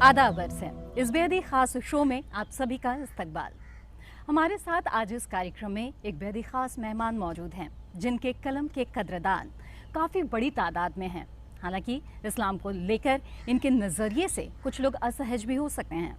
आदाब अर्ज़ है। इस बेहद ही ख़ास शो में आप सभी का इस्तकबाल। हमारे साथ आज इस कार्यक्रम में एक बेहद ही ख़ास मेहमान मौजूद हैं जिनके कलम के कदरदान काफ़ी बड़ी तादाद में हैं। हालांकि इस्लाम को लेकर इनके नज़रिए से कुछ लोग असहज भी हो सकते हैं,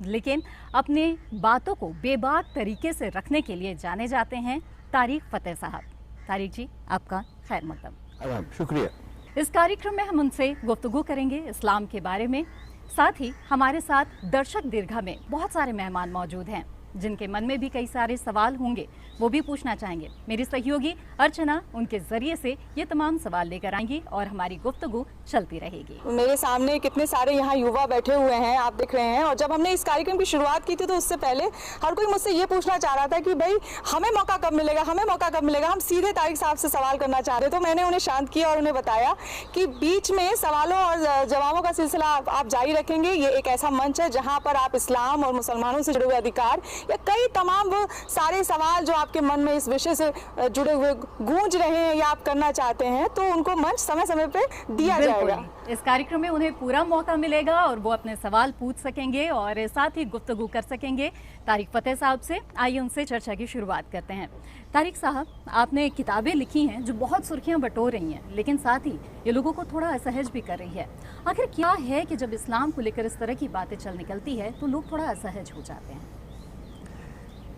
लेकिन अपने बातों को बेबाक तरीके से रखने के लिए जाने जाते हैं तारिक फ़तेह साहब। तारिक जी, आपका खैर मकदम। शुक्रिया। इस कार्यक्रम में हम उनसे गुफ्तगू करेंगे इस्लाम के बारे में। साथ ही हमारे साथ दर्शक दीर्घा में बहुत सारे मेहमान मौजूद हैं जिनके मन में भी कई सारे सवाल होंगे, वो भी पूछना चाहेंगे। मेरी सहयोगी अर्चना उनके जरिए से ये तमाम सवाल लेकर आएंगी और हमारी गुफ्तगू चलती रहेगी। मेरे सामने कितने सारे यहाँ युवा बैठे हुए हैं, आप देख रहे हैं। और जब हमने इस कार्यक्रम की शुरुआत की थी तो उससे पहले हर कोई मुझसे ये पूछना चाह रहा था कि भाई हमें मौका कब मिलेगा, हमें मौका कब मिलेगा। हम सीधे तारिक साहब से सवाल करना चाह रहे, तो मैंने उन्हें शांत किया और उन्हें बताया कि बीच में सवालों और जवाबों का सिलसिला आप जारी रखेंगे। ये एक ऐसा मंच है जहाँ पर आप इस्लाम और मुसलमानों से जुड़े हुए अधिकार या कई तमाम वो सारे सवाल जो आपके मन में इस विषय से जुड़े हुए गूंज रहे हैं या आप करना चाहते हैं, तो उनको मंच समय समय पे दिया जाएगा। इस कार्यक्रम में उन्हें पूरा मौका मिलेगा और वो अपने सवाल पूछ सकेंगे और साथ ही गुफ्तगू कर सकेंगे तारिक फ़तेह साहब से। आइए उनसे चर्चा की शुरुआत करते हैं। तारिक साहब, आपने किताबें लिखी हैं जो बहुत सुर्खियां बटोर रही हैं, लेकिन साथ ही ये लोगों को थोड़ा असहज भी कर रही है। आखिर क्या है कि जब इस्लाम को लेकर इस तरह की बातें चल निकलती है तो लोग थोड़ा असहज हो जाते हैं?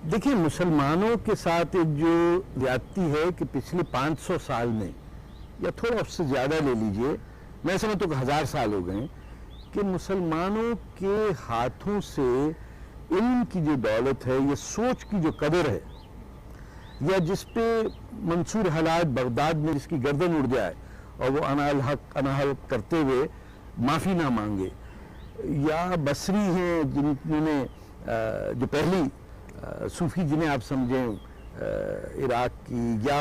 देखिए, मुसलमानों के साथ एक जो ज्यादती है कि पिछले 500 साल में या थोड़ा उससे ज़्यादा ले लीजिए, मैं समझता हूँ कि 1000 साल हो गए कि मुसलमानों के हाथों से इल्म की जो दौलत है, ये सोच की जो कदर है, या जिस पे मंसूर हालात बगदाद में जिसकी गर्दन उड़ जाए और वो अनाल हक अनाहल करते हुए माफ़ी ना मांगे, या बसरी हैं जिन्होंने जो पहली सूफी जिन्हें आप समझें इराक की, या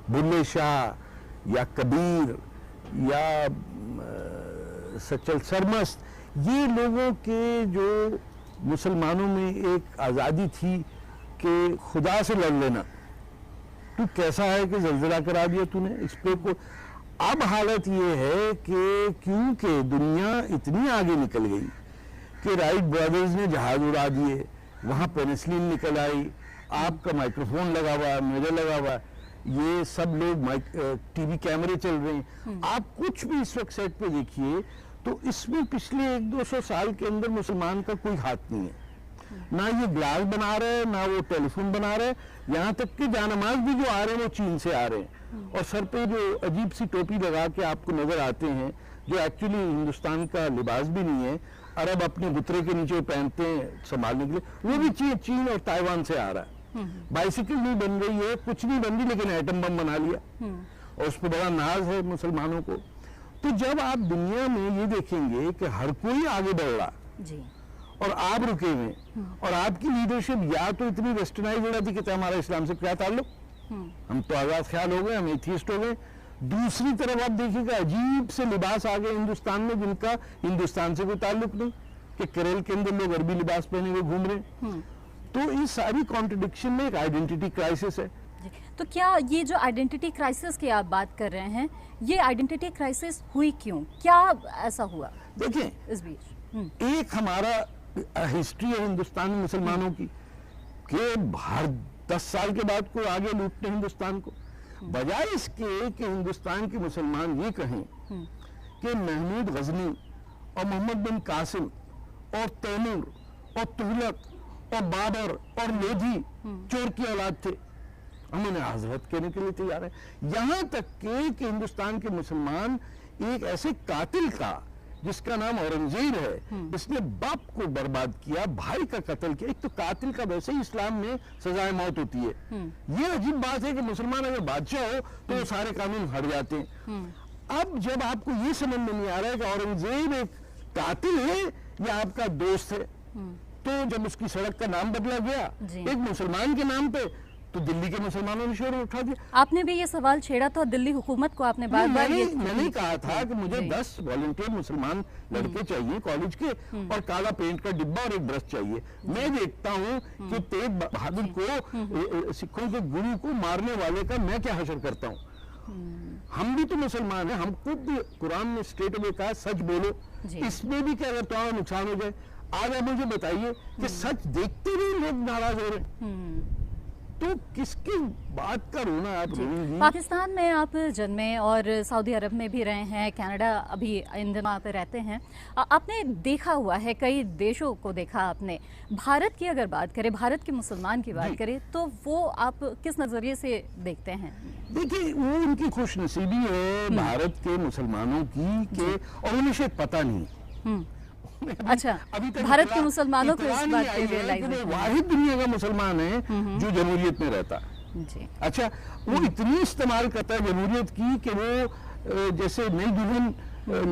बुल्ले शाह या कबीर या सचल सरमस्त, ये लोगों के जो मुसलमानों में एक आज़ादी थी कि खुदा से लड़ लेना, तू कैसा है कि जल्जला करा दिया तूने इस पे को। अब हालत ये है कि क्योंकि दुनिया इतनी आगे निकल गई कि राइट ब्रदर्स ने जहाज उड़ा दिए, वहाँ पेनिसिलिन निकल आई, आपका माइक्रोफोन लगा हुआ है, मेरे लगा हुआ है, ये सब लोग टीवी कैमरे चल रहे हैं। आप कुछ भी इस वक्त सेट पे देखिए तो इसमें पिछले 100-200 साल के अंदर मुसलमान का कोई हाथ नहीं है। ना ये ग्लास बना रहे, ना वो टेलीफोन बना रहे, यहाँ तक कि जानमाज भी जो आ रहे हैं वो चीन से आ रहे हैं। और सर पे जो अजीब सी टोपी लगा के आपको नजर आते हैं, जो एक्चुअली हिंदुस्तान का लिबास भी नहीं है, अरब अपने गुतरे के नीचे पहनते हैं संभालने के लिए, वो भी चीन और ताइवान से आ रहा है। बाइसिकल नहीं बन रही है, कुछ नहीं बन रही, लेकिन एटम बम बना लिया और उस पर बड़ा नाज है मुसलमानों को। तो जब आप दुनिया में ये देखेंगे कि हर कोई आगे बढ़ रहा जी, और आप रुके हुए, और आपकी लीडरशिप या तो इतनी वेस्टर्नाइज हो जाती कि हमारा इस्लाम से क्या ताल्लुक, हम तो आजाद ख्याल हो गए, हम एथियस्ट हो गए। दूसरी तरफ आप देखिएगा अजीब से लिबास आ गए हिंदुस्तान में जिनका हिंदुस्तान से कोई ताल्लुक नहीं, कि केरल के अंदर लोग अरबी लिबास पहने हुए घूम रहे हैं। तो इस सारी कॉन्ट्रडिक्शन में एक आइडेंटिटी क्राइसिस है। तो क्या ये जो आइडेंटिटी क्राइसिस की आप बात कर रहे हैं, ये आइडेंटिटी क्राइसिस हुई क्यों, क्या ऐसा हुआ? देखिए, इस बीच एक हमारा हिस्ट्री है हिंदुस्तान में मुसलमानों की कि हर 10 साल के बाद कोई आगे लूटते हिंदुस्तान को, बजाय इसके कि हिंदुस्तान के मुसलमान ये कहें कि महमूद गजनी और मोहम्मद बिन कासिम और तैमूर और तुगलक और बाबर और लोधी चोर की औलाद थे, हम उन्हें हजरत कहने के लिए तैयार है। यहां तक कि हिंदुस्तान के मुसलमान एक ऐसे कातिल का जिसका नाम औरंगजेब है, इसने बाप को बर्बाद किया, भाई का कत्ल किया। एक तो कातिल का वैसे ही इस्लाम में सजाए मौत होती है। ये अजीब बात है कि मुसलमान अगर बादशाह हो तो वो सारे कानून हट जाते हैं। अब जब आपको ये समझ में नहीं आ रहा है कि औरंगजेब एक कातिल है या आपका दोस्त है, तो जब उसकी सड़क का नाम बदला गया एक मुसलमान के नाम पे, तो दिल्ली के मुसलमानों ने शोर उठा दिया। आपने भी ये सवाल छेड़ा था, दिल्ली हुकूमत को आपने बार-बार मैंने कहा था कि मुझे 10 वॉलंटियर मुसलमान लड़के चाहिए कॉलेज के, और काला पेंट का डिब्बा और एक ब्रश चाहिए। मैं देखता हूँ कि तेग बहादुर को, सिखों के गुरु को मारने वाले का मैं क्या हशर करता हूँ, हम भी तो मुसलमान हैं, हम खुद भी कुरान में स्ट्रेट अवे कहा सच बोलो, जी। इसमें भी क्या अगर तुम्हारा नुकसान हो जाए। आज आप मुझे बताइए कि सच देखते हुए लोग नाराज हो रहे हैं, तो किसकी बात का रोना आप रोएंगी? पाकिस्तान में आप जन्मे और सऊदी अरब में भी रहे हैं, कनाडा अभी इन दिनों आप रहते हैं, आपने देखा हुआ है, कई देशों को देखा आपने। भारत की अगर बात करें, भारत के मुसलमान की बात करें, तो वो आप किस नज़रिए से देखते हैं? देखिए, वो उनकी खुशनसीबी है भारत के मुसलमानों की के, और उन्हें शायद पता नहीं। अच्छा, भारत के मुसलमानों को इस बात की रियलाइजेशन, वाहिद दुनिया का मुसलमान है जो जमहूरियत में रहता है। जी। अच्छा, वो इतनी इस्तेमाल करता है जमहूरियत की कि वो जैसे नई दुल्हन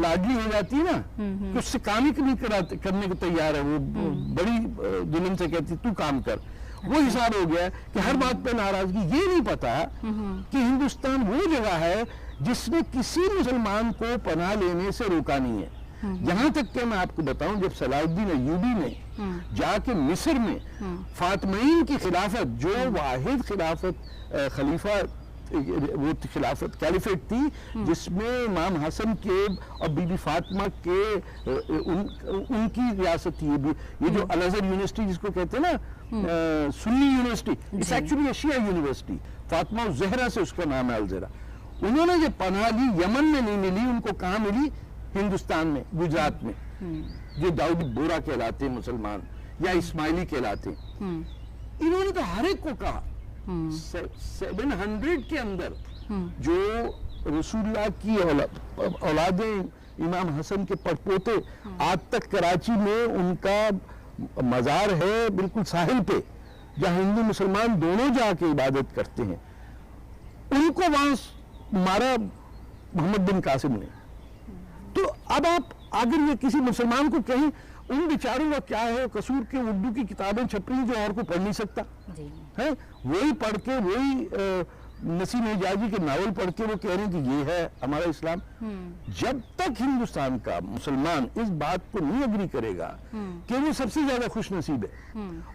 लाडली हो जाती है ना, कि उससे काम ही नहीं करने को तैयार है। वो बड़ी दुल्हन से कहती तू काम कर। वो हिसाब हो गया कि हर बात पे नाराजगी। ये नहीं पता कि हिंदुस्तान वो जगह है जिसने किसी मुसलमान को पनाह लेने से रोका नहीं है। यहाँ तक कि मैं आपको बताऊं, जब सलाउद्दीन अय्यूबी ने जाके मिस्र में फातिमीन की खिलाफत, जो वाहिद खिलाफत खलीफा, वो खिलाफत कैलिफेट थी जिसमें इमाम हसन के और बीबी फातिमा के उनकी रियासत थी। ये जो अल अज़हर यूनिवर्सिटी जिसको कहते हैं ना, Sunni university, it's actually Shia university, Fatima Zahra से उसका नाम है अल ज़हरा। उन्होंने जो पनाह ली यमन में नहीं मिली, उनको कहाँ मिली? हिंदुस्तान में, गुजरात में, जो दाऊदी बोरा कहलाते हैं मुसलमान या इस्माइली कहलाते हैं। इन्होंने तो हर एक को कहा। 700 के अंदर जो रसूलुल्लाह की औलादें इमाम हसन के परपोते, आज तक कराची में उनका मजार है बिल्कुल साहिल पे, जहां हिंदू मुसलमान दोनों जाके इबादत करते हैं। उनको वहां मारा मोहम्मद बिन कासिम ने। तो अब आप अगर ये किसी मुसलमान को कहें, उन बेचारों का क्या है कसूर के उर्दू की किताबें छप रही जो और को पढ़ नहीं सकता है, वही पढ़ के, वही नसीम हिजाजी के नावल पढ़ के वो कह रहे हैं कि ये है हमारा इस्लाम। जब तक हिंदुस्तान का मुसलमान इस बात को नहीं एग्री करेगा कि वो सबसे ज्यादा खुश नसीब है,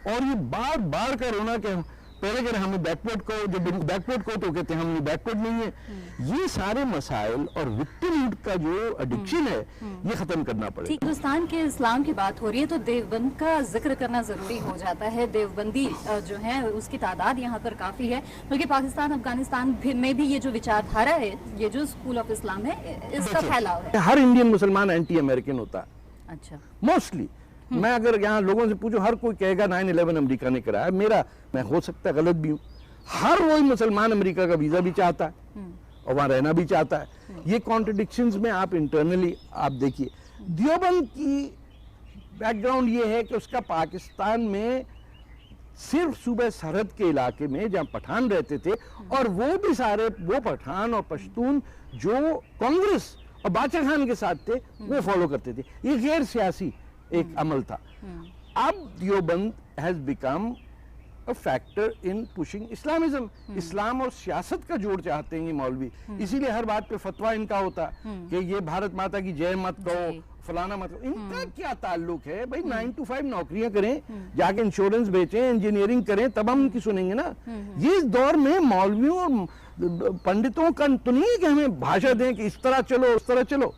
और ये बार बार का रोना कि पहले कह रहे हमें बैकवर्ड कहो, जब बैकवर्ड कहो तो कहते हैं हम ये बैकवर्ड नहीं है। ये सारे मसाइल और विक्टिमहुड का जो एडिक्शन है ये खत्म करना पड़ेगा। हिंदुस्तान के इस्लाम की बात हो रही है तो देवबंद का जिक्र करना जरूरी हो जाता है। देवबंदी जो है उसकी तादाद यहाँ पर काफी है, बल्कि पाकिस्तान अफगानिस्तान में भी ये जो विचारधारा है, ये जो स्कूल ऑफ इस्लाम है, इसका फैलाव है। हर इंडियन मुसलमान एंटी अमेरिकन होता है। अच्छा, मोस्टली मैं अगर यहाँ लोगों से पूछूं, हर कोई कहेगा 9/11 अमेरिका ने कराया। मैं हो सकता है गलत भी हूँ। हर वही मुसलमान अमेरिका का वीजा भी चाहता है और वहां रहना भी चाहता है। ये कॉन्ट्रडिक्शंस में आप इंटरनली आप देखिए। देवबंद की बैकग्राउंड ये है कि उसका पाकिस्तान में सिर्फ सूबे सरहद के इलाके में जहां पठान रहते थे, और वो भी सारे वो पठान और पश्तून जो कांग्रेस और बादशाह खान के साथ थे वो फॉलो करते थे। ये गैर सियासी एक अमल था। अब Deoband has become a factor in pushing Islamism. इस्लाम और सियासत का जोड़ चाहते हैं ये मौलवी, इसीलिए हर बात पे फतवा इनका होता कि ये भारत माता की जय मत कहो, फलाना मत कहो। इनका क्या ताल्लुक है भाई? 9 to 5 नौकरियां करें, जाके इंश्योरेंस बेचें, इंजीनियरिंग करें, तब हम उनकी सुनेंगे ना। ये इस दौर में मौलवियों और पंडितों का तो नहीं है कि हमें भाषा दें कि इस तरह चलो उस तरह चलो।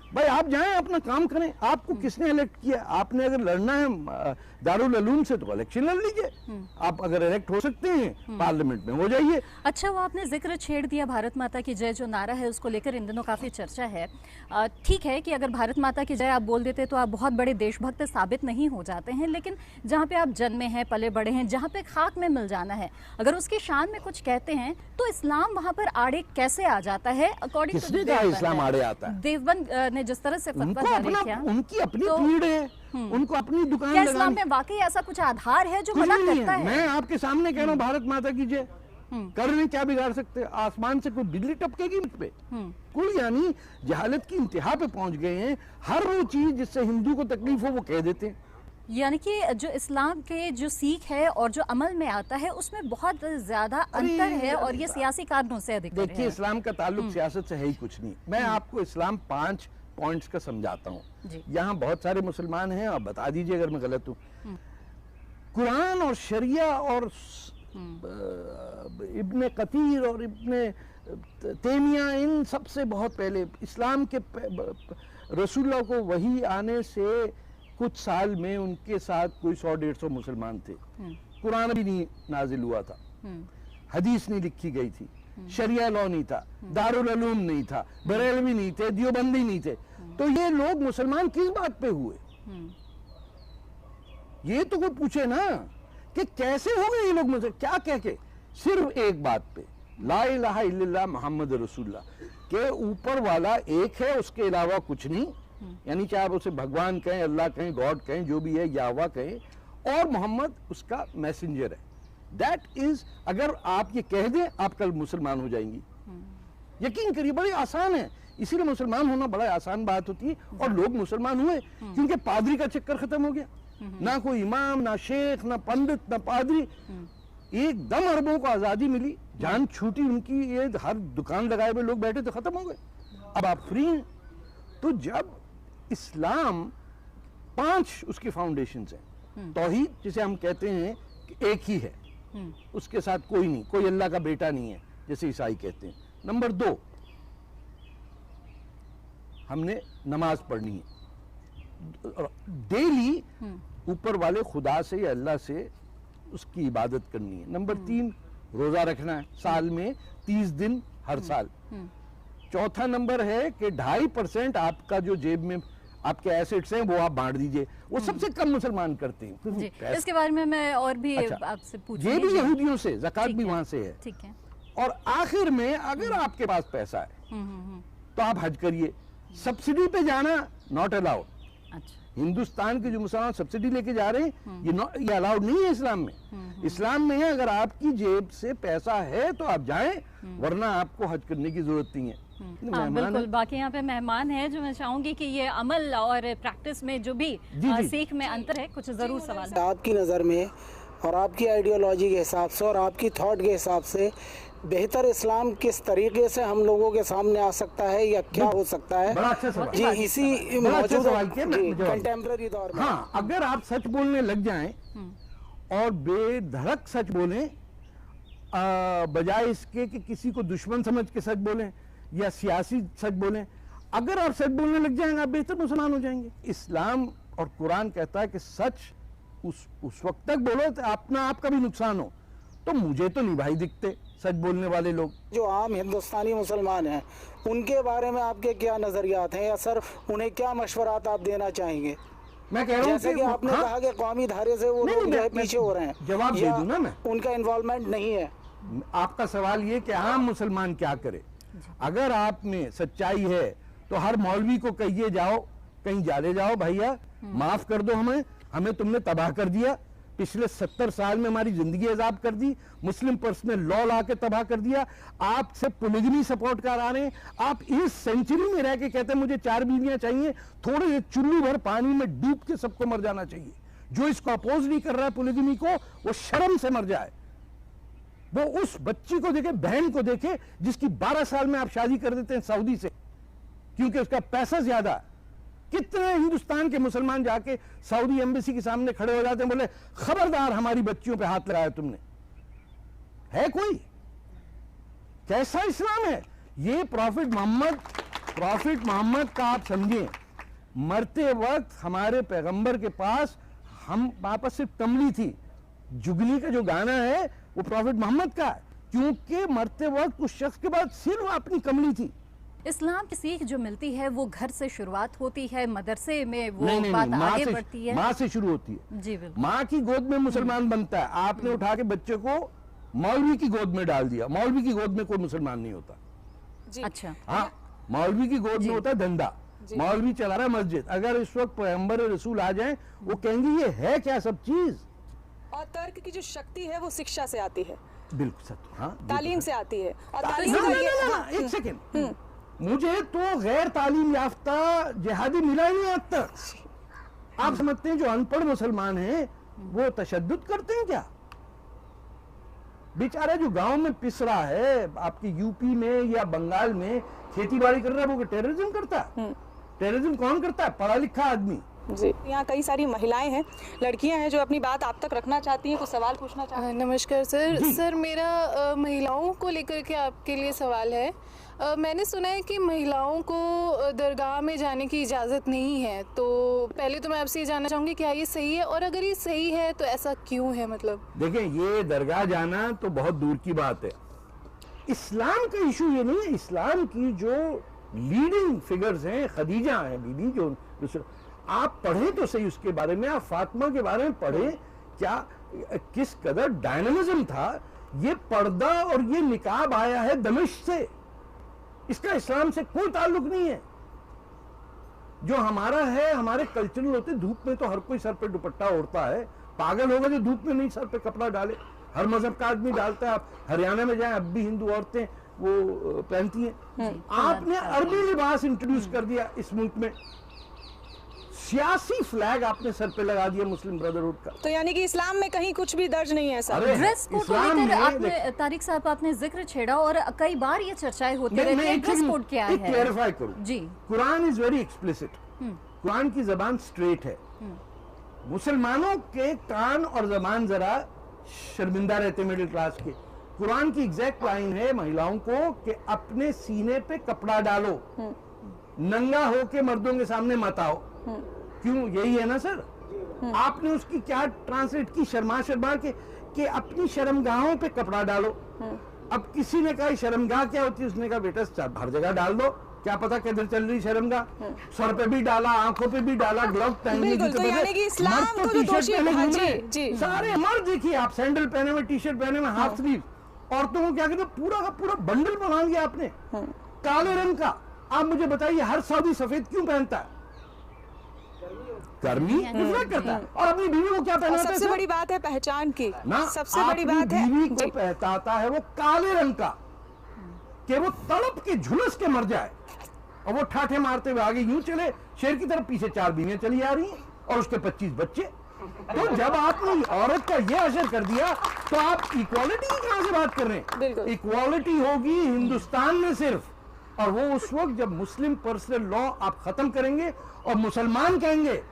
भाई आप जाएं अपना काम करें। आपको किसने इलेक्ट किया? आपने अगर लड़ना है दारुल उलूम से तो इलेक्शन लड़ लीजिए। आप अगर इलेक्ट हो सकते हैं पार्लियामेंट में हो जाइए। अच्छा, वो आपने जिक्र छेड़ दिया भारत माता की जय जो नारा है उसको लेकर इन दिनों काफी चर्चा है। ठीक है कि अगर भारत माता की जय आप बोल देते तो आप बहुत बड़े देशभक्त साबित नहीं हो जाते हैं, लेकिन जहाँ पे आप जन्मे हैं, पले बड़े हैं, जहाँ पे खाक में मिल जाना है, अगर उसकी शान में कुछ कहते हैं तो इस्लाम वहाँ पर आड़े कैसे आ जाता है? अकॉर्डिंग टू इस्लाम आड़े आता है? देवबंद ने जिस तरह से फतवा जारी किया, उनकी अपनी भीड़ है, उनको अपनी दुकान क्या इस्लाम में वाकई ऐसा कुछ आधार है जो मना करता है? मैं आपके सामने कह रहा हूँ भारत माता की जय कर रहे, क्या बिगाड़ सकते? आसमान से कोई बिजली टपकेगी मुझ पे? कुल यानी जहालत की इंतहा पे पहुंच गए हैं। हर वो चीज जिससे हिंदू को तकलीफ हो वो कह देते हैं। यानी कि जो इस्लाम के जो सीख है और जो अमल में आता है उसमें बहुत ज्यादा अंतर है, और ये सियासी कारणों से अधिक है। देखिए, इस्लाम का ताल्लुक सियासत से है ही कुछ नहीं। मैं आपको इस्लाम 5 पॉइंट्स का समझाता हूँ। यहाँ बहुत सारे मुसलमान हैं, आप बता दीजिए अगर मैं गलत हूँ। कुरान और शरिया और इब्ने कतीर और इब्ने तेमिया, इन सबसे बहुत पहले इस्लाम के रसूलुल्लाह को वही आने से कुछ साल में उनके साथ कोई 100-150 मुसलमान थे। कुरान भी नहीं नाजिल हुआ था, हदीस नहीं लिखी गई थी, शरिया लॉ नहीं था, दारुल उलूम नहीं था, बरेलवी नहीं थे, दियोबंदी नहीं थे। तो ये लोग मुसलमान किस बात पे हुए? ये तो कोई पूछे ना कि कैसे हो गए ये लोग मुझे, क्या कह के? सिर्फ एक बात पे, ला इलाहा इल्लल्लाह मुहम्मद रसूलुल्लाह के ऊपर वाला एक है, उसके अलावा कुछ नहीं। यानी चाहे आप उसे भगवान कहें, अल्लाह कहें, गॉड कहें, जो भी है, यावा कहें, और मोहम्मद उसका मैसेंजर है। दैट इज, अगर आप ये कह दें आप कल मुसलमान हो जाएंगी। यकीन करिए, बड़ी आसान है। इसीलिए मुसलमान होना बड़ा आसान बात होती है। और लोग मुसलमान हुए क्योंकि पादरी का चक्कर खत्म हो गया। ना कोई इमाम, ना शेख, ना पंडित, ना पादरी, एकदम अरबों को आजादी मिली, जान छूटी उनकी, ये हर दुकान लगाए हुए लोग बैठे तो खत्म हो गए। अब आप फ्री हैं। तो जब इस्लाम 5 उसकी फाउंडेशंस हैं, तौहीद जिसे हम कहते हैं कि एक ही है, उसके साथ कोई नहीं, कोई अल्लाह का बेटा नहीं है जैसे ईसाई कहते हैं। नंबर 2, हमने नमाज पढ़नी है डेली, ऊपर वाले खुदा से या अल्लाह से उसकी इबादत करनी है। नंबर 3, रोजा रखना है, साल में 30 दिन हर साल। चौथा नंबर है कि 2.5% आपका जो जेब में आपके एसेट्स हैं वो आप बांट दीजिए। वो सबसे कम मुसलमान करते हैं। जी, इसके बारे में मैं और भी अच्छा, आपसे पूछूंगी। ये भी यहूदियों से, ज़कात भी वहां से है। ठीक है। और आखिर में अगर आपके पास पैसा है तो आप हज करिए। सब्सिडी पे जाना नॉट अलाउड। अच्छा, हिंदुस्तान के जो मुसलमान सब्सिडी लेके जा रहे हैं, ये अलाउड नहीं है इस्लाम में। इस्लाम में है अगर आपकी जेब से पैसा है तो आप जाएं, वरना आपको हज करने की जरूरत नहीं है। हाँ, बिल्कुल। बाकी यहाँ पे मेहमान हैं जो मैं चाहूंगी कि ये अमल और प्रैक्टिस में जो भी सीख में अंतर है, कुछ जरूर सवाल। आपकी नज़र में और आपकी आइडियोलॉजी के हिसाब से और आपकी थॉट के हिसाब से बेहतर इस्लाम किस तरीके से हम लोगों के सामने आ सकता है या क्या हो सकता है? बड़ा अच्छा सवाल। जी, इसी मौजूदा कंटेम्प्रेरी दौर में, हाँ, अगर आप सच बोलने लग जाएं और बेधड़क सच बोलें, बजाय इसके कि किसी को दुश्मन समझ के सच बोलें या सियासी सच बोलें, अगर आप सच बोलने लग जाएंगे आप बेहतर मुसलमान हो जाएंगे। इस्लाम और कुरान कहता है कि सच उस वक्त तक बोलो तो अपना आपका भी नुकसान हो। तो मुझे तो नहीं भाई दिखते सच बोलने वाले लोग। जो आम हिंदुस्तानी मुसलमान हैं उनके बारे में आपके क्या नजरियात हैं, या सर उन्हें क्या मशवरात आप देना चाहेंगे? मैं कह रहा हूँ जैसे कि आपने कहा कि कौमी धारे से वो लोग जो है पीछे हो रहे हैं, जवाब दे दूं ना मैं, उनका इन्वॉल्वमेंट नहीं है। आपका सवाल ये कि आम मुसलमान क्या करे? अगर आप में सच्चाई है तो हर मौलवी को कहिए जाओ कहीं जाले जाओ, भैया माफ कर दो, हमें तुमने तबाह कर दिया, पिछले 70 साल में हमारी जिंदगी अजाब कर दी, मुस्लिम पर्सनल लॉ ला के तबाह कर दिया, आपसे पोलिगमी सपोर्ट करा रहे हैं, आप इस सेंचुरी में रह के कहते हैं मुझे 4 बीवियां चाहिए, थोड़े चुल्लू भर पानी में डूब के सबको मर जाना चाहिए। जो इसको अपोज नहीं कर रहा है पोलिगमी को, वो शर्म से मर जाए। वो उस बच्ची को देखे, बहन को देखे जिसकी 12 साल में आप शादी कर देते हैं सऊदी से क्योंकि उसका पैसा ज्यादा। कितने हिंदुस्तान के मुसलमान जाके सऊदी एम्बेसी के सामने खड़े हो जाते हैं, बोले खबरदार हमारी बच्चियों पे हाथ लगाया तुमने। है कोई? कैसा इस्लाम है ये? प्रॉफिट मोहम्मद का आप समझें, मरते वक्त हमारे पैगंबर के पास हम वापस सिर्फ कमली थी। जुगनी का जो गाना है वो प्रॉफिट मोहम्मद का है, क्योंकि मरते वक्त उस शख्स के पास सिर्फ अपनी कमली थी। इस्लाम की सीख जो मिलती है वो घर से शुरुआत होती है, मदरसे में वो नहीं, बात आगे बढ़ती है, माँ से शुरू होती है। जी बिल्कुल। माँ की गोद में मुसलमान बनता है। आपने उठा के बच्चे को मौलवी की गोद में डाल दिया। मौलवी की गोद में कोई मुसलमान नहीं होता। जी। अच्छा, हाँ, मौलवी की गोद में होता है धंधा। मौलवी चला रहा है मस्जिद। अगर इस वक्त पैगंबर रसूल आ जाए, वो कहेंगे ये है क्या सब चीज? और तर्क की जो शक्ति है वो शिक्षा से आती है, बिल्कुल सच। हाँ, तालीम से आती है। और ना, तालीम ना, का ये ना, ना, एक सेकेंड, मुझे तो गैर तालीम याफ्ता जिहादी मिला ही नहीं आज तक। आप समझते हैं जो अनपढ़ मुसलमान हैं वो तशद्दुद करते हैं क्या? बेचारा जो गांव में पिस रहा है आपकी यूपी में या बंगाल में खेती बाड़ी कर रहा है, वो टेररिज्म करता है? टेररिज्म कौन करता है? पढ़ा लिखा आदमी। जी, यहाँ कई सारी महिलाएं हैं, लड़कियां हैं जो अपनी बात आप तक रखना चाहती हैं, कुछ सवाल पूछना चाहती हैं। नमस्कार सर। सर मेरा महिलाओं को लेकर के आपके लिए सवाल है। मैंने सुना है कि महिलाओं को दरगाह में जाने की इजाज़त नहीं है, तो पहले तो मैं आपसे ये जानना चाहूँगी क्या ये सही है, और अगर ये सही है तो ऐसा क्यों है? मतलब देखें, ये दरगाह जाना तो बहुत दूर की बात है। इस्लाम का इशू ये नहीं है। इस्लाम की जो लीडिंग फिगर्स हैं, खदीजा हैं बीबी, जो आप पढ़ें तो सही उसके बारे में, आप फातिमा के बारे में पढ़ें, क्या किस कदर डायनामिज्म था। ये पर्दा और ये निकाब आया है दमिश्क से, इसका इस्लाम से कोई ताल्लुक नहीं है। जो हमारा है, हमारे कल्चरल होते, धूप में तो हर कोई सर पे दुपट्टा ओढ़ता है, पागल होगा जो धूप में नहीं सर पे कपड़ा डाले। हर मजहब का आदमी डालता है। आप हरियाणा में जाएं, अब भी हिंदू औरतें वो पहनती हैं। आपने अरबी लिबास इंट्रोड्यूस कर दिया इस मुल्क में, सियासी फ्लैग आपने सर पे लगा दिया मुस्लिम ब्रदरहुड का। तो यानी कि इस्लाम में कहीं कुछ भी दर्ज नहीं है सर। ड्रेस कोड को लेकर आपने, तारिक साहब आपने जिक्र छेड़ा और कई बार ये चर्चाएं होती रहती है, ड्रेस कोड क्या है? क्लैरिफाई करूं जी। Quran is very explicit. Quran की जबान स्ट्रेट है। मुसलमानों के कान और जबान जरा शर्मिंदा रहते मिडिल क्लास के। कुरान की एग्जैक्ट लाइन है महिलाओं को कि अपने सीने पे कपड़ा डालो, नंगा हो के मर्दों के सामने मत आओ। क्यों? यही है ना सर। आपने उसकी क्या ट्रांसलेट की? शर्मा शर्मा के कि अपनी शर्मगाहों पे कपड़ा डालो। अब किसी ने कहा शर्मगाह क्या होती है? उसने कहा बेटा हर जगह डाल दो, क्या पता किधर चल रही शर्मगाह। सर पे भी डाला, आंखों पे भी डाला, ग्लव पहनने की तो यानी कि इस्लाम को जो दोषी है, सारे मर्द देखिए, आप सैंडल पहने हुए, टी शर्ट पहने हुए, हाफ स्लीव। औरतों को क्या कहते हैं? पूरा का पूरा बंडल बना लिया आपने काले रंग का। आप मुझे बताइए, हर सऊदी सफेद क्यों पहनता है? गर्मी रिफ्लेक्ट करता है। और अपनी बीवी को क्या पहनाता है? सबसे बड़ी बात है पहचान की ना, सबसे बड़ी बात है बीवी को पहनाता है वो काले रंग का, कि वो तड़प के झुलस के मर जाए, और वो ठाठे मारते हुए आगे यूं चले शेर की तरफ, पीछे 4 बीवियां चली आ रही हैं और उसके 25 बच्चे। तो जब आपने औरत का ये असर कर दिया, तो आप इक्वालिटी की कहां से बात कर रहे हैं? इक्वालिटी होगी हिंदुस्तान में सिर्फ, और वो उस वक्त जब मुस्लिम पर्सनल लॉ आप खत्म करेंगे और मुसलमान कहेंगे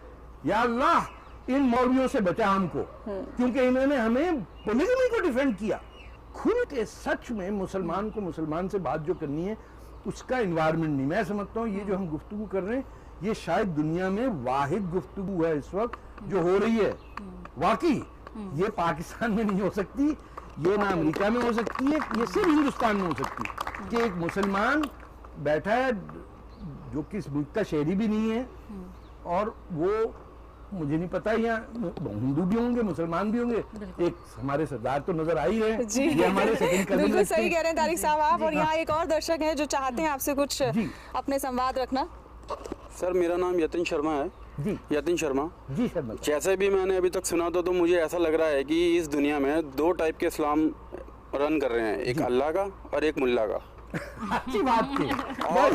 या अल्लाह इन मौलवियों से बचा हमको, क्योंकि इन्होंने हमें पोलिगमी को डिफेंड किया। खुल के सच में मुसलमान को मुसलमान से बात जो करनी है उसका एनवायरनमेंट नहीं। मैं समझता हूँ ये जो हम गुफ्तगू कर रहे हैं, ये शायद दुनिया में वाहिद गुफ्तगू है इस वक्त जो हो रही है। वाकई ये पाकिस्तान में नहीं हो सकती, ये ना अमेरिका में हो सकती है, ये सिर्फ हिंदुस्तान में हो सकती है कि एक मुसलमान बैठा है जो कि इस मुल्क का शहरी भी नहीं है, और वो मुझे नहीं पता, यहाँ हिंदू भी होंगे, मुसलमान भी होंगे। एक हमारे सरदार तो नजर आ ही रहे हैं, ये हमारे सेकंड कजिन। बिल्कुल सही कह रहे हैं तारिक साहब आप। और यहाँ एक और दर्शक हैं जो चाहते हैं आपसे कुछ अपने संवाद रखना। सर मेरा नाम यतिन शर्मा है जी। यतिन शर्मा जी शर्मा। जैसे भी मैंने अभी तक सुना तो मुझे ऐसा लग रहा है कि इस दुनिया में 2 टाइप के इस्लाम रन कर रहे हैं, एक अल्लाह का और एक मुल्ला का। अच्छी बात थी, और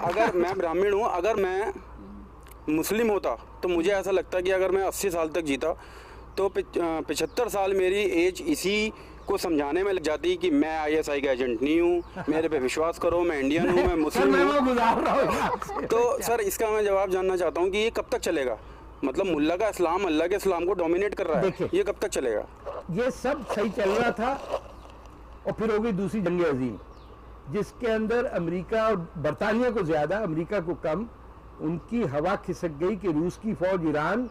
अगर मैं ब्राह्मण हूँ, अगर मैं मुस्लिम होता तो मुझे ऐसा लगता कि अगर मैं 80 साल तक जीता तो 75 साल मेरी एज इसी को समझाने में लग जाती कि मैं ISI का एजेंट नहीं हूँ, मेरे पे विश्वास करो, मैं इंडियन हूँ, मैं मुस्लिम हूँ। तो सर इसका मैं जवाब जानना चाहता हूँ कि ये कब तक चलेगा? मतलब मुल्ला का इस्लाम अल्लाह के इस्लाम को डोमिनेट कर रहा है, ये कब तक चलेगा? ये सब सही चल रहा था और फिर हो गई दूसरी जंग अजीम, जिसके अंदर अमेरिका और बरतानिया को ज्यादा, अमेरिका को कम, उनकी हवा खिसक गई कि रूस की फौज ईरान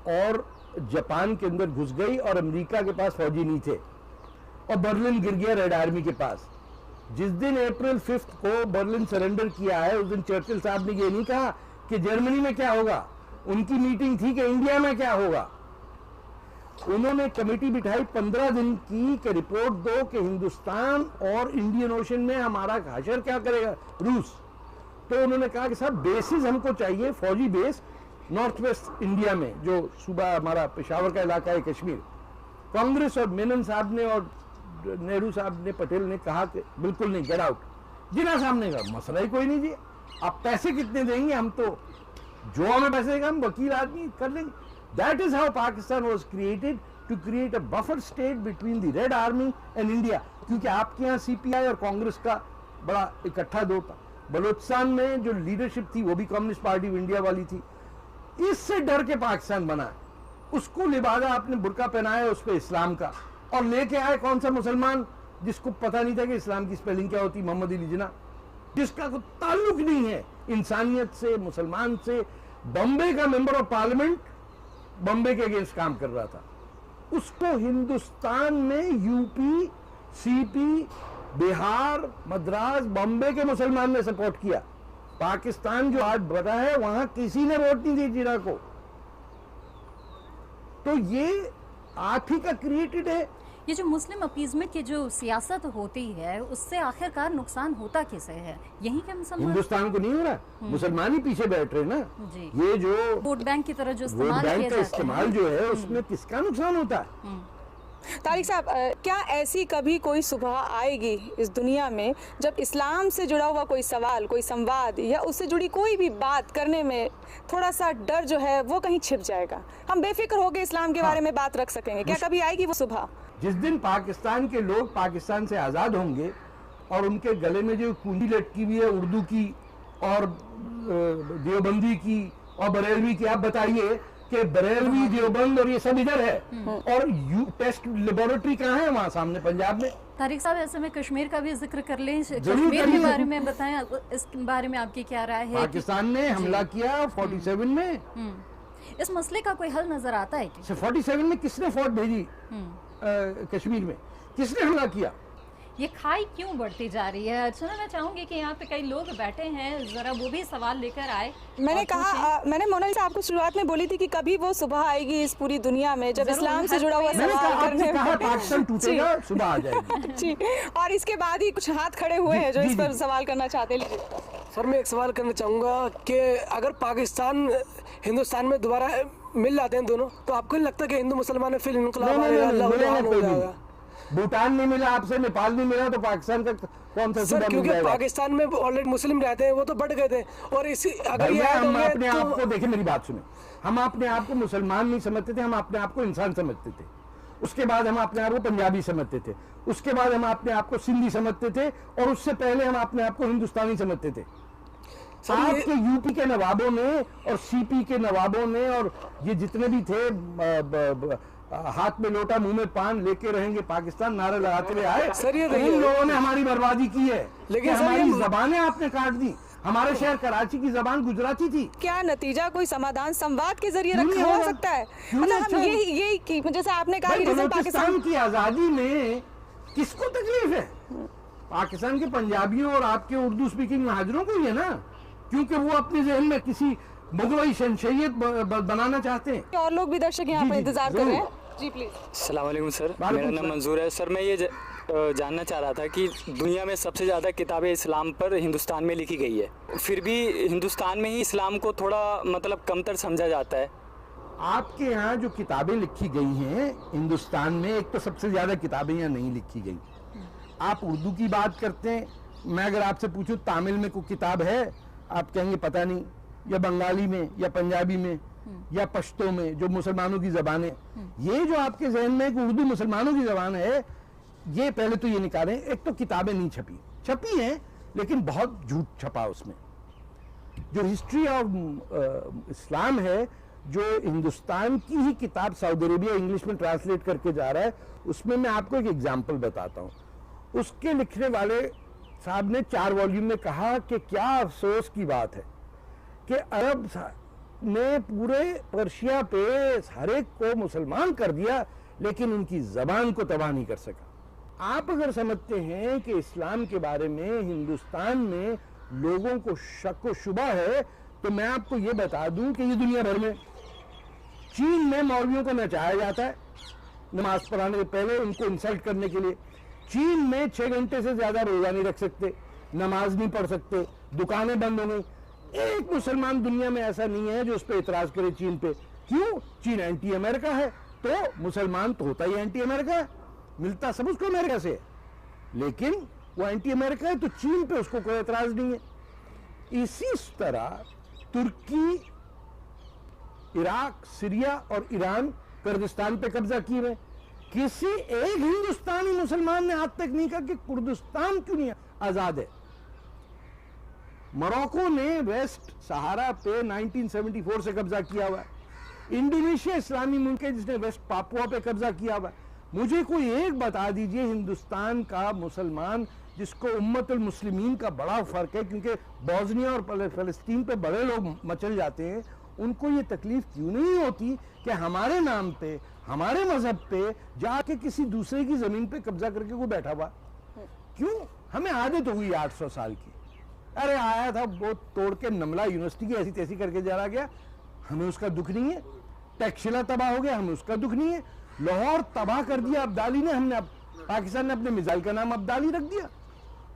और जापान के अंदर घुस गई और अमेरिका के पास फौजी नहीं थे, और बर्लिन गिर गया रेड आर्मी के पास। जिस दिन अप्रैल 5 को बर्लिन सरेंडर किया है, उस दिन चर्चिल साहब ने ये नहीं कहा कि जर्मनी में क्या होगा, उनकी मीटिंग थी कि इंडिया में क्या होगा। उन्होंने कमेटी बिठाई 15 दिन की कि रिपोर्ट दो कि हिंदुस्तान और इंडियन ओशन में हमारा हशर क्या करेगा रूस। तो उन्होंने कहा कि साहब बेसिस हमको चाहिए, फौजी बेस नॉर्थ वेस्ट इंडिया में, जो सूबा हमारा पेशावर का इलाका है, कश्मीर। कांग्रेस और मेनन साहब ने और नेहरू साहब ने, पटेल ने कहा कि बिल्कुल नहीं, गेट आउट। जिन्ना साहब ने कहा मसला ही कोई नहीं जी, आप पैसे कितने देंगे, हम तो जो हमें पैसे देगा हम वकील आदमी कर लेंगे। That is how Pakistan was created, to create a buffer state between the Red Army and India, क्योंकि आपके यहाँ CPI और कांग्रेस का बड़ा इकट्ठा दौर था। बलोचिस्तान में जो लीडरशिप थी वो भी कम्युनिस्ट पार्टी ऑफ इंडिया वाली थी। इससे डर के पाकिस्तान बना है। उसको लिबादा आपने बुर्का पहनाया उस पर इस्लाम का, और लेके आए कौन सा मुसलमान जिसको पता नहीं था कि इस्लाम की स्पेलिंग क्या होती, मोहम्मद अली जिन्ना, जिसका कोई ताल्लुक नहीं है इंसानियत से, मुसलमान से। बॉम्बे का मेंबर ऑफ पार्लियामेंट बॉम्बे के अगेंस्ट काम कर रहा था, उसको हिंदुस्तान में यूपी, सीपी, बिहार, मद्रास, बॉम्बे के मुसलमान ने सपोर्ट किया। पाकिस्तान जो आज बना है वहां किसी ने वोट नहीं दी जिन्ना को। तो ये आप ही का क्रिएटेड है। ये जो मुस्लिम अपीजमेंट की जो सियासत होती है उससे आखिरकार नुकसान होता किसे है? यही के मुसलमान, हिंदुस्तान को नहीं हो रहा, मुसलमान ही पीछे बैठ रहे ना। जी। ये जो वोट बैंक की तरह जो वोट इस्तेमाल बैंक किया का जाता इस्तेमाल है। जो है उसमें किसका नुकसान होता है? तारिक साहब, क्या ऐसी कभी कोई सुबह आएगी इस दुनिया में जब इस्लाम से जुड़ा हुआ कोई सवाल, कोई संवाद या उससे जुड़ी कोई भी बात करने में थोड़ा सा डर जो है वो कहीं छिप जाएगा, हम बेफिक्र होकर इस्लाम के बारे में बात रख सकेंगे? क्या कभी आएगी वो सुबह? जिस दिन पाकिस्तान के लोग पाकिस्तान से आज़ाद होंगे और उनके गले में जो कुंडी लटकी हुई है उर्दू की और देवबंदी की और बरेलवी की, आप बताइए कि बरेलवी, देवबंद और ये सब इधर है, और टेस्ट लेबोरेटरी कहाँ है? वहाँ सामने पंजाब में। तारिक साहब, ऐसे में कश्मीर का भी जिक्र कर लें, जरूर कश्मीर के करिए। बारे में बताएं, इस बारे में आपकी क्या राय है? पाकिस्तान ने हमला किया 47 में, इस मसले का कोई हल नजर आता है कि? 47 में किसने फौज भेजी कश्मीर में? किसने हमला किया? ये खाई क्यों बढ़ती जा रही है? अच्छा, मैं चाहूंगी कि यहाँ पे कई लोग बैठे हैं, जरा वो भी सवाल लेकर आए। मैंने और कहा पूछें। मैंने मोनालिसा आपको शुरुआत में बोली थी कि कभी वो सुबह आएगी इस पूरी दुनिया में जब जरूर, इस्लाम से हर जुड़ा हुआ कोई- मैंने सवाल कहा करने आपसे कहा में पाकिस्तान टूटेगा, सुबह आ जाएगी। जी, और इसके बाद ही कुछ हाथ खड़े हुए हैं जो जी, इस पर जी। सवाल करना चाहते हैं। सर मैं एक सवाल करना चाहूँगा कि अगर पाकिस्तान हिंदुस्तान में दोबारा मिल जाते हैं दोनों, तो आपको नहीं लगता कि हिंदू मुसलमान में फिर इनकलाब नहीं, आएगा, नहीं, लहू मिलेगा लुहान हो कोई भी जाएगा? नहीं। भूटान नहीं मिला आपसे, नेपाल नहीं मिला, तो पाकिस्तान का कौन सा सर सूबा मिल क्योंकि जाएगा? पाकिस्तान में ऑलरेडी मुस्लिम रहते हैं, वो तो बढ़ गए थे, और इसी अगर ये भैया ऐड हम होंगे अपने आप को, तो देखिए मेरी बात सुने, हम अपने आप को मुसलमान नहीं समझते थे, हम अपने आप को इंसान समझते थे। उसके बाद हम अपने आप को पंजाबी समझते थे, उसके बाद हम अपने आप को सिंधी समझते थे, और उससे पहले हम अपने आप को हिंदुस्तानी समझते थे। सर ये आपके यूपी के नवाबों ने और सीपी के नवाबों ने और ये जितने भी थे हाथ में लोटा मुंह में पान लेके रहेंगे पाकिस्तान नारे लगाते हुए आए, सर ये उन देखिए- लोगों ने हमारी बर्बादी की है। लेकिन कि सर हमारी ये- जबानें आपने काट दी। हमारे शहर कराची की जबान गुजराती थी। क्या नतीजा कोई समाधान संवाद के जरिए क्यों नहीं रखा हो होगा? सकता है? क्यों नहीं मतलब हम अच्छा? यही कि जैसे आपने कहा भाई कि जैसे बलूचिस्तान पाकिस्तान की आजादी में किसको तकलीफ है? पाकिस्तान के पंजाबियों और आपके उर्दू स्पीकिंग महाजरों को ही है ना, क्योंकि वो अपने जहन में किसी मुगलई शमशैयत बनाना चाहते हैं। और लोग भी दर्शक यहाँ जी, पर जी, इंतजार कर जरूर। रहे हैं। जी प्लीज। अस्सलाम वालेकुम सर, वालेकुम मेरा नाम सलाम। मंजूर है। सर मैं ये जानना चाह रहा था कि दुनिया में सबसे ज़्यादा किताबें इस्लाम पर हिंदुस्तान में लिखी गई है, फिर भी हिंदुस्तान में ही इस्लाम को थोड़ा मतलब कमतर समझा जाता है। आपके यहाँ जो किताबें लिखी गई हैं हिंदुस्तान में, एक तो सबसे ज्यादा किताबें यहाँ नहीं लिखी गई। आप उर्दू की बात करते हैं, मैं अगर आपसे पूछूं तामिल में कोई किताब है, आप कहेंगे पता नहीं, या बंगाली में या पंजाबी में या पश्तो में, जो मुसलमानों की जबान है। ये जो आपके जहन में कि उर्दू मुसलमानों की जबान है, ये पहले तो ये निकालें। एक तो किताबें नहीं छपी हैं, लेकिन बहुत झूठ छपा उसमें। जो हिस्ट्री ऑफ इस्लाम है, जो हिंदुस्तान की ही किताब सऊदी अरेबिया इंग्लिश में ट्रांसलेट करके जा रहा है, उसमें मैं आपको एक एग्जांपल बताता हूँ। उसके लिखने वाले साहब ने 4 वॉल्यूम में कहा कि क्या अफसोस की बात है कि अरब ने पूरे पर्शिया पे हर एक को मुसलमान कर दिया, लेकिन उनकी जबान को तबाह नहीं कर सका। आप अगर समझते हैं कि इस्लाम के बारे में हिंदुस्तान में लोगों को शक व शुबा है, तो मैं आपको ये बता दूं कि ये दुनिया भर में, चीन में मौलवियों को नचाया जाता है नमाज पढ़ाने से पहले, उनको इंसल्ट करने के लिए। चीन में 6 घंटे से ज्यादा रोजा नहीं रख सकते, नमाज नहीं पढ़ सकते, दुकानें बंद हो गई। एक मुसलमान दुनिया में ऐसा नहीं है जो उस पर इतराज करे चीन पे। क्यों? चीन एंटी अमेरिका है, तो मुसलमान तो होता ही एंटी अमेरिका है, मिलता सब उसको अमेरिका से है, लेकिन वो एंटी अमेरिका है, तो चीन पे उसको कोई एतराज नहीं है। इसी तरह तुर्की, इराक, सीरिया और ईरान कुर्दिस्तान पे कब्जा किए हुए। किसी एक हिंदुस्तानी मुसलमान ने आज तक नहीं कहा कि कुर्दिस्तान क्यों नहीं आजाद है। मोरक्को ने वेस्ट सहारा पे 1974 से कब्जा किया हुआ है। इंडोनेशिया इस्लामी मुल्क है जिसने वेस्ट पापुआ पे कब्जा किया हुआ है। मुझे कोई एक बता दीजिए हिंदुस्तान का मुसलमान जिसको उम्मतुल मुस्लिमीन का बड़ा फर्क है, क्योंकि बोस्निया और फलस्तीन पे बड़े लोग मचल जाते हैं, उनको ये तकलीफ क्यों नहीं होती कि हमारे नाम पे, हमारे मजहब पे जाके किसी दूसरे की जमीन पे कब्जा करके कोई बैठा हुआ? क्यों? हमें आदत हो गई 800 साल की। अरे आया था वो तोड़ के नमला यूनिवर्सिटी की ऐसी तैसी करके चला गया, हमें उसका दुख नहीं है। टैक्शिला तबाह हो गया, हमें उसका दुख नहीं है। लाहौर तबाह कर दिया अब्दाली ने, हमने पाकिस्तान ने अपने मिसाइल का नाम अब्दाली रख दिया।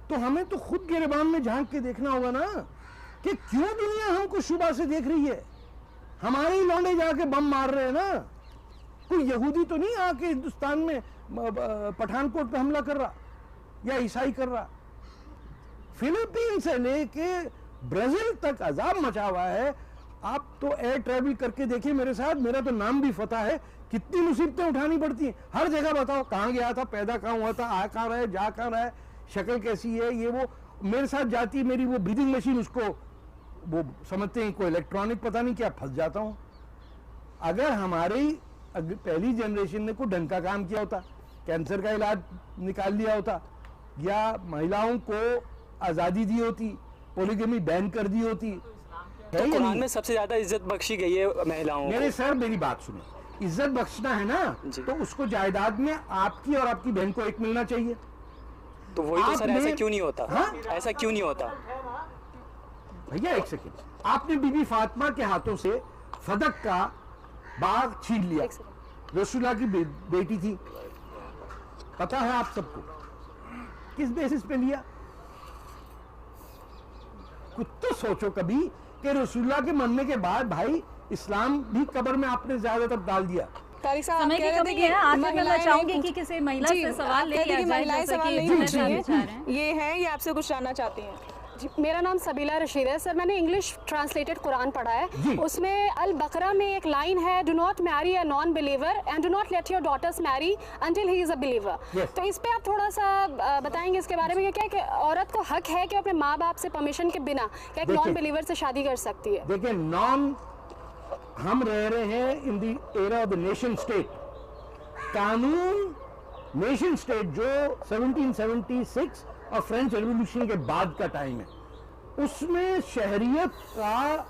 तो हमें तो खुद गिरबान में झांक के देखना होगा ना कि क्यों दुनिया हमको शुबा से देख रही है। हमारे ही लौंडे जाके बम मार रहे हैं ना, कोई यहूदी तो नहीं आके हिंदुस्तान में पठानकोट पे हमला कर रहा या ईसाई कर रहा। फिलीपीन से लेके ब्राजील तक अजाब मचा हुआ है। आप तो एयर ट्रेवल करके देखिए मेरे साथ, मेरा तो नाम भी फतह है, कितनी मुसीबतें उठानी पड़ती हैं। हर जगह बताओ कहाँ गया था, पैदा कहाँ हुआ था, आ कहाँ रहा है, जा कहाँ रहा है, शक्ल कैसी है, ये वो। मेरे साथ जाती मेरी वो ब्रीदिंग मशीन, उसको वो समझते हैं कोई इलेक्ट्रॉनिक पता नहीं क्या, फंस जाता हूँ। अगर हमारी पहली जनरेशन ने कोई ढंग का काम किया होता, कैंसर का इलाज निकाल लिया होता, या महिलाओं को आज़ादी दी होती, पोलीगमी बैन कर दी होती, तो कुरान में सबसे ज्यादा इज्जत बख्शी गई है महिलाओं मेरे को। सर मेरी बात सुनो, इज्जत बख्शना है ना तो उसको जायदाद में आपकी और आपकी बहन को एक मिलना चाहिए। तो वही तो सर, ऐसा क्यों नहीं होता? हाँ? ऐसा क्यों नहीं होता भैया? एक सेकेंड, आपने बीबी फातिमा के हाथों से फदक का बाग छीन लिया, रसूलुल्लाह की बेटी थी, पता है आप सबको, किस बेसिस पे लिया? कुछ तो सोचो कभी कि रसूलुल्लाह के मरने के बाद भाई इस्लाम भी कब्र में आपने ज्यादातर डाल दिया। तारिक साहब, समय आप की कह रहे कमी थे है ना, आखिर में मैं महिलाएं चाहूंगी नहीं कि पूछ- किसी महिला जी, से सवाल ले कहते लिया कि जाए, महिलाएं जैसा सवाल कि नहीं जुनैद पूछ रही साहब चाह रहे हैं। हैं। ये है, ये आपसे कुछ जानना चाहती हैं। जी, मेरा नाम सबीला रशीद है सर। मैंने इंग्लिश ट्रांसलेटेड कुरान पढ़ा है। उसमें अल बकरा में एक लाइन है, do not marry a non believer and do not let your daughters marry until he is a believer. तो इस पे आप थोड़ा सा बताएंगे इसके बारे में, क्या है कि औरत को हक है कि अपने माँ बाप से परमिशन के बिना क्या एक नॉन बिलीवर से शादी कर सकती है? देखिए, नॉन, हम रह रहे हैं in the era of the nation state. कानून नेशन स्टेट जो 1776 और फ्रेंच रेवोल्यूशन के बाद का टाइम है, उसमें शहरियत का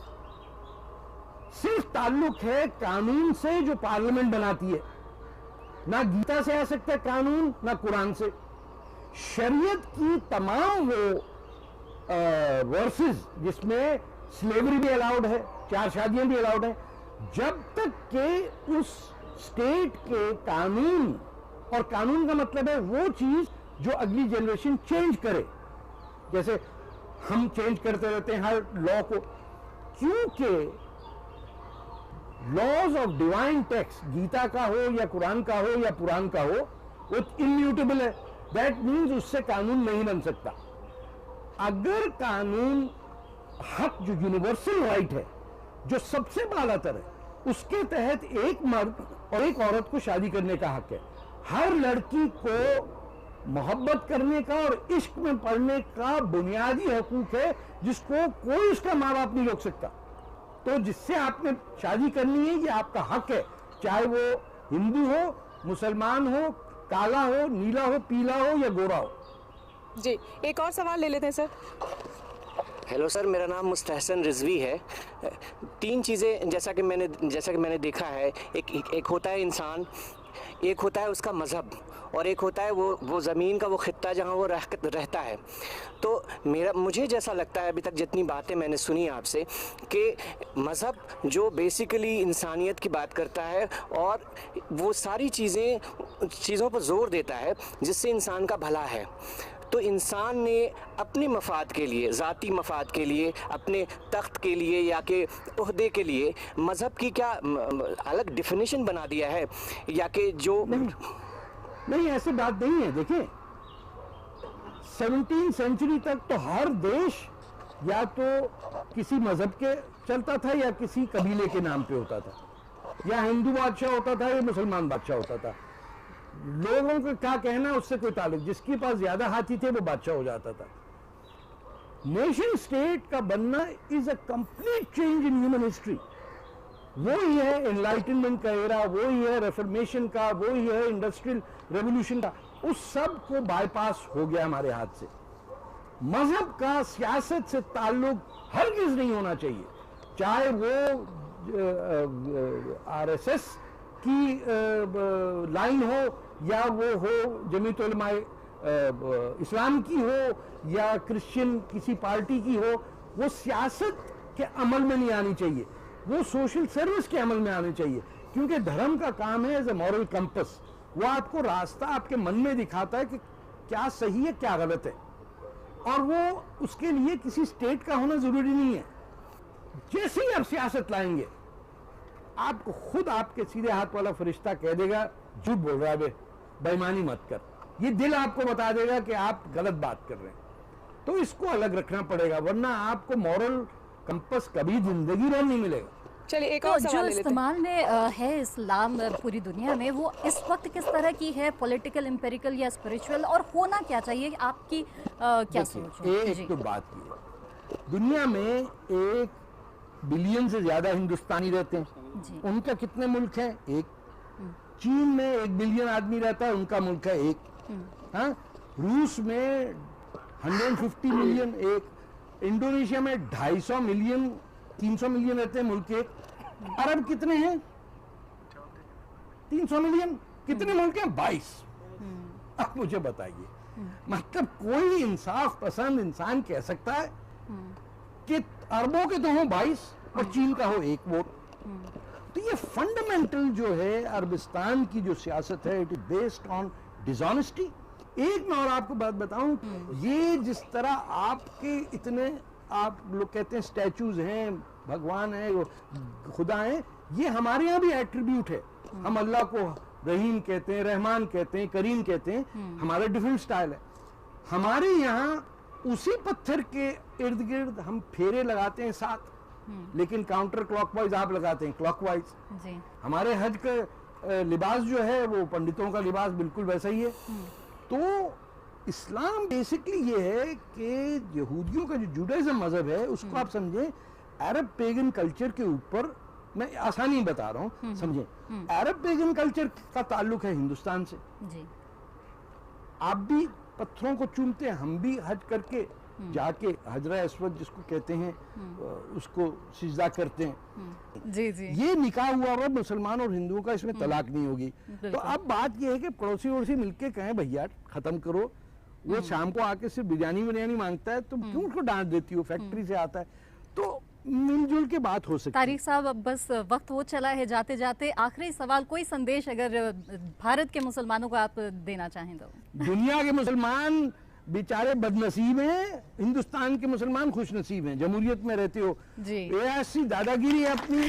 सिर्फ ताल्लुक है कानून से जो पार्लियामेंट बनाती है। ना गीता से आ सकता है कानून, ना कुरान से। शरीयत की तमाम वो वर्सेस जिसमें स्लेवरी भी अलाउड है, 4 शादियां भी अलाउड है, जब तक के उस स्टेट के कानून, और कानून का मतलब है वो चीज जो अगली जनरेशन चेंज करे, जैसे हम चेंज करते रहते हैं हर लॉ को, क्योंकि laws of divine text, Gita का हो या कुरान का हो या पुराण का हो, वो इम्यूटेबल है। दैट मीन्स उससे कानून नहीं बन सकता। अगर कानून, हक जो यूनिवर्सल राइट है, जो सबसे बालातर है, उसके तहत एक मर्द और एक औरत को शादी करने का हक है। हर लड़की को मोहब्बत करने का और इश्क में पढ़ने का बुनियादी हकूक है, जिसको कोई उसका माँ बाप नहीं रोक सकता। तो जिससे आपने शादी करनी है, ये आपका हक है, चाहे वो हिंदू हो, मुसलमान हो, काला हो, नीला हो, पीला हो या गोरा हो। जी, एक और सवाल ले लेते हैं सर। हेलो सर, मेरा नाम मुस्तहसन रिजवी है। 3 चीज़ें जैसा कि मैंने देखा है, एक होता है इंसान, एक होता है उसका मज़हब, और एक होता है वो ज़मीन का वो खित्ता जहाँ वो रहता है। तो मुझे जैसा लगता है, अभी तक जितनी बातें मैंने सुनी आपसे, कि मज़हब जो बेसिकली इंसानियत की बात करता है और वो सारी चीज़ों पर ज़ोर देता है जिससे इंसान का भला है। तो इंसान ने अपने मफाद के लिए, ज़ाती मफाद के लिए, अपने तख्त के लिए या के ओहदे के लिए मज़हब की क्या अलग डिफिनेशन बना दिया है, या कि जो नहीं, ऐसी बात नहीं है। देखिए, 17वीं सेंचुरी तक तो हर देश या तो किसी मजहब के चलता था या किसी कबीले के नाम पे होता था, या हिंदू बादशाह होता था या मुसलमान बादशाह होता था। लोगों का क्या कहना उससे कोई ताल्लुक, जिसके पास ज्यादा हाथी थे वो बादशाह हो जाता था। नेशन स्टेट का बनना is a complete change in human history. वो ही है एनलाइटनमेंट का एरा, वो ही है रेफॉर्मेशन का, वो ही है इंडस्ट्रियल रेवोल्यूशन का। उस सब को बाईपास हो गया हमारे हाथ से। मजहब का सियासत से ताल्लुक हरगिज नहीं होना चाहिए, चाहे वो आरएसएस की लाइन हो या वो हो जमीयत उलमा इस्लाम की हो या क्रिश्चियन किसी पार्टी की हो। वो सियासत के अमल में नहीं आनी चाहिए, वो सोशल सर्विस के अमल में आनी चाहिए, क्योंकि धर्म का काम है एज ए मॉरल कंपस। वो आपको रास्ता आपके मन में दिखाता है कि क्या सही है क्या गलत है, और वो उसके लिए किसी स्टेट का होना जरूरी नहीं है। जैसे ही आप सियासत लाएंगे, आपको खुद आपके सीधे हाथ वाला फरिश्ता कह देगा झूठ बोल रहा है बे, बेईमानी मत कर। ये दिल आपको बता देगा कि आप गलत बात कर रहे हैं। तो इसको अलग रखना पड़ेगा, वरना आपको मॉरल कंपस कभी जिंदगी भर नहीं मिलेगा। चलिए एक तो और जो सवाल ले लेते हैं। इस्तेमाल में है इस्लाम पूरी दुनिया में, वो इस वक्त किस तरह की है, पॉलिटिकल, एम्पिरिकल या स्पिरिचुअल, और होना क्या चाहिए? आपकी क्या सोच है? एक तो बात ये है, दुनिया में 1 बिलियन से ज्यादा हिंदुस्तानी रहते हैं। जी। उनका कितने मुल्क हैं? एक। चीन में 1 बिलियन आदमी रहता है, उनका मुल्क है एक। हाँ, रूस में 150 मिलियन एक। इंडोनेशिया में 250 मिलियन 300 मिलियन रहते हैं, मुल्क एक। अरब कितने हैं? 300 मिलियन। कितने मुल्क हैं? 22। अब मुझे बताइए, मतलब कोई इंसाफ पसंद इंसान कह सकता है कि अरबों के तो हो 22 और चीन का हो 1 वोट? तो ये फंडामेंटल जो है अरबिस्तान की जो सियासत है, it is based on dishonesty. एक मैं और आपको बात बताऊं, ये जिस तरह आपके इतने आप लोग कहते हैं स्टैचूज हैं, भगवान है, वो खुदा है, ये हमारे यहाँ भी एट्रीब्यूट है। हम अल्लाह को रहीम कहते हैं, रहमान कहते हैं, करीम कहते हैं, हमारा डिफरेंट स्टाइल है। हमारे यहाँ उसी पत्थर के इर्द गिर्द हम फेरे लगाते हैं 7, लेकिन काउंटर क्लॉकवाइज आप लगाते हैं क्लॉकवाइज। हमारे हज का लिबास जो है वो पंडितों का लिबास बिल्कुल वैसा ही है। तो इस्लाम बेसिकली ये है कि यहूदियों का जो जुडाइज्म मजहब है उसको आप समझें अरब पेगन कल्चर के ऊपर, मैं आसानी बता रहा हूँ, समझें अरब पेगन कल्चर का ताल्लुक है हिंदुस्तान से। जी। आप भी पत्थरों को चूमते हैं, हम भी हज करके जाके हजरा अस्वद जिसको कहते हैं उसको सिजदा करते हैं। जी जी। ये निकाह हुआ हुआ मुसलमान और हिंदुओं का, इसमें तलाक नहीं होगी। तो अब बात ये है कि पड़ोसी वड़ोसी मिलके कहें भैया खत्म करो, वो शाम को आके सिर्फ बिरयानी मांगता है, तो क्यों उसको डांट देती हो? फैक्ट्री से आता है, तो मिलजुल के बात हो सकती है। तारिक साहब, अब बस वक्त हो चला है, जाते जाते आखिरी सवाल, कोई संदेश अगर भारत के मुसलमानों को आप देना चाहें तो? दुनिया के मुसलमान बेचारे बदनसीब हैं, हिंदुस्तान के मुसलमान खुश नसीब हैं। जमहूरियत में रहते हो जी। ऐसी दादागिरी है अपनी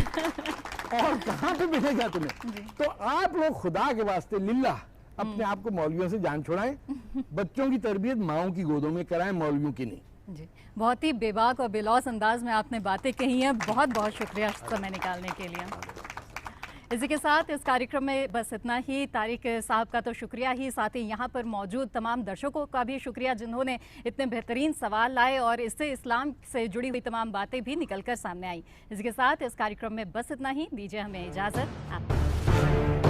और कहाँ पे मिलेगा तुम्हें? तो आप लोग खुदा के वास्ते लिल्लाह अपने आप को मौलवियों से जान छुड़ाएं, बच्चों की तरबियत माओं की गोदों में कराएं, मौलवियों की नहीं। जी, बहुत ही बेबाक और बेलौस अंदाज में आपने बातें कही हैं। बहुत बहुत शुक्रिया समय निकालने के लिए। इसी के साथ इस कार्यक्रम में बस इतना ही। तारिक साहब का तो शुक्रिया ही, साथ ही यहाँ पर मौजूद तमाम दर्शकों का भी शुक्रिया जिन्होंने इतने बेहतरीन सवाल लाए और इससे इस्लाम से जुड़ी हुई तमाम बातें भी निकलकर सामने आई। इसी के साथ इस कार्यक्रम में बस इतना ही। दीजिए हमें इजाज़त।